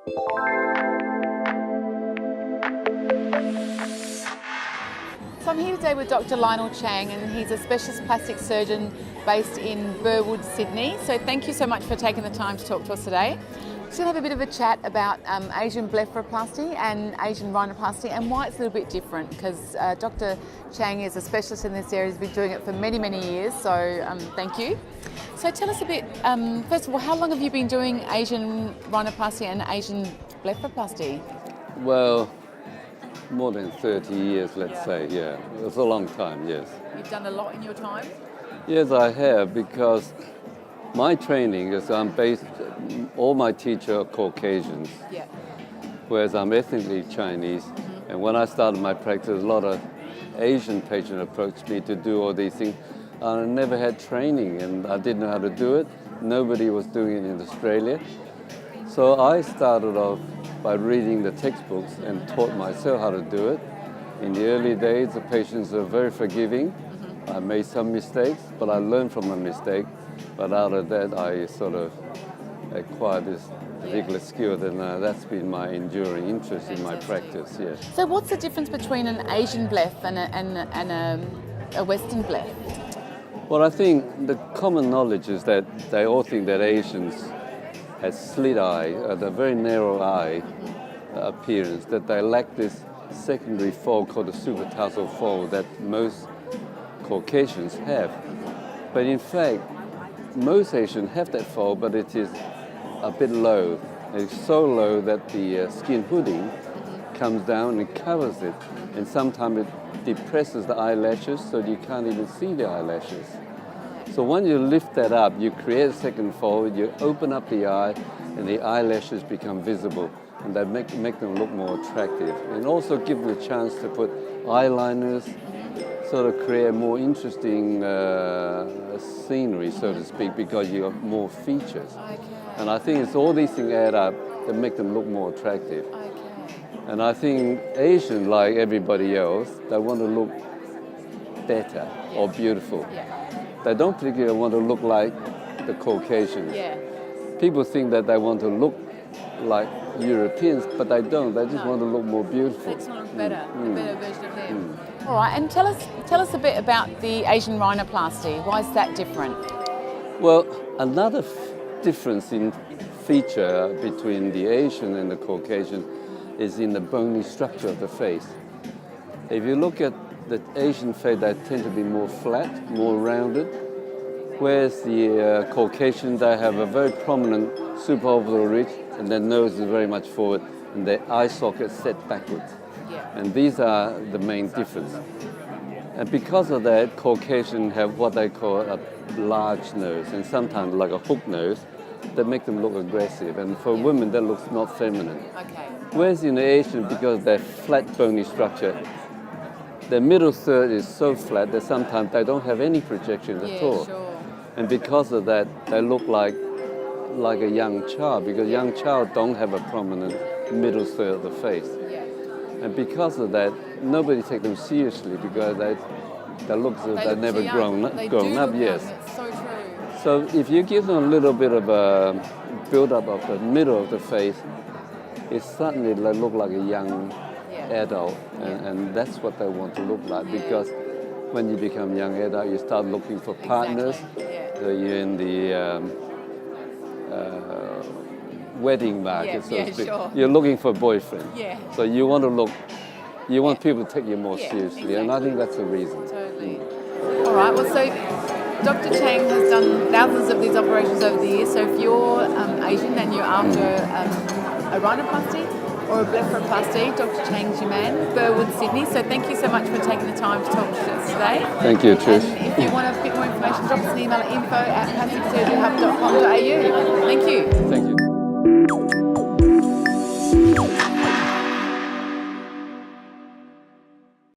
So I'm here today with Dr. Lionel Chang, and he's a specialist plastic surgeon based in Burwood, Sydney. So thank you so much for taking the time to talk to us today. We're going to have a bit of a chat about Asian blepharoplasty and Asian rhinoplasty and why it's a little bit different, because Dr. Chang is a specialist in this area. He's been doing it for many, many years, so thank you. So tell us a bit, first of all, how long have you been doing Asian rhinoplasty and Asian blepharoplasty? Well, more than 30 years, let's say, yeah. It's a long time, yes. You've done a lot in your time? Yes, I have, because my training is all my teachers are Caucasians, Yeah. whereas I'm ethnically Chinese. Mm-hmm. And when I started my practice, a lot of Asian patients approached me to do all these things. I never had training and I didn't know how to do it. Nobody was doing it in Australia. So I started off by reading the textbooks and taught myself how to do it. In the early days, the patients were very forgiving. Mm-hmm. I made some mistakes, but I learned from my mistake. But out of that, I sort of acquired this particular skill, and that's been my enduring interest in my practice, yes. So what's the difference between an Asian bleph and a Western bleph? Well, I think the common knowledge is that they all think that Asians have slit eye, the very narrow eye appearance, that they lack this secondary fold called the supertarsal fold that most Caucasians have. But in fact, most Asians have that fold, but it is a bit low. It's so low that the skin hooding comes down and covers it, and sometimes it depresses the eyelashes so you can't even see the eyelashes. So when you lift that up, you create a second fold, you open up the eye, and the eyelashes become visible, and that make them look more attractive. And also give them a chance to put eyeliners, sort of create more interesting scenery, so to speak, because you have more features. Okay. And I think it's all these things add up that make them look more attractive. Okay. And I think Asians, like everybody else, they want to look better or beautiful. Yeah. They don't particularly want to look like the Caucasians. Yeah. People think that they want to look like Europeans, but they don't. They just want to look more beautiful. They just want to look better, a better version of them. All right, and tell us a bit about the Asian rhinoplasty. Why is that different? Well, another difference in feature between the Asian and the Caucasian is in the bony structure of the face. If you look at the Asian face, they tend to be more flat, more rounded, whereas the Caucasian, they have a very prominent supraorbital ridge, and their nose is very much forward, and their eye sockets set backwards. Yeah. And these are the main difference. And because of that, Caucasians have what they call a large nose, and sometimes like a hook nose, that make them look aggressive. And for women, that looks not feminine. Okay. Whereas in the Asian, because they're flat bony structure, the middle third is so flat that sometimes they don't have any projections at all. Sure. And because of that, they look like a young child, because young child don't have a prominent middle third of the face. Yeah. And because of that, nobody takes them seriously, because they look as if they've never grown up. Yes. It's so true. So if you give them a little bit of a build-up of the middle of the face, it suddenly they look like a young adult, and that's what they want to look like, because when you become young adult, you start looking for partners. Exactly. Yeah. You're in the wedding market, so to speak. Sure. You're looking for a boyfriend. Yeah. So you want people to take you more seriously, and I think that's the reason. Totally. All right, well, so Dr. Chang has done thousands of these operations over the years, so if you're Asian and you're after a rhinoplasty or a blepharoplasty, Dr. Chang's your man, Burwood, Sydney. So thank you so much for taking the time to talk to us today. Thank you, Trish. And if you want a bit more information, drop us an email at info@plasticsurgeryhub.com.au. Thank you.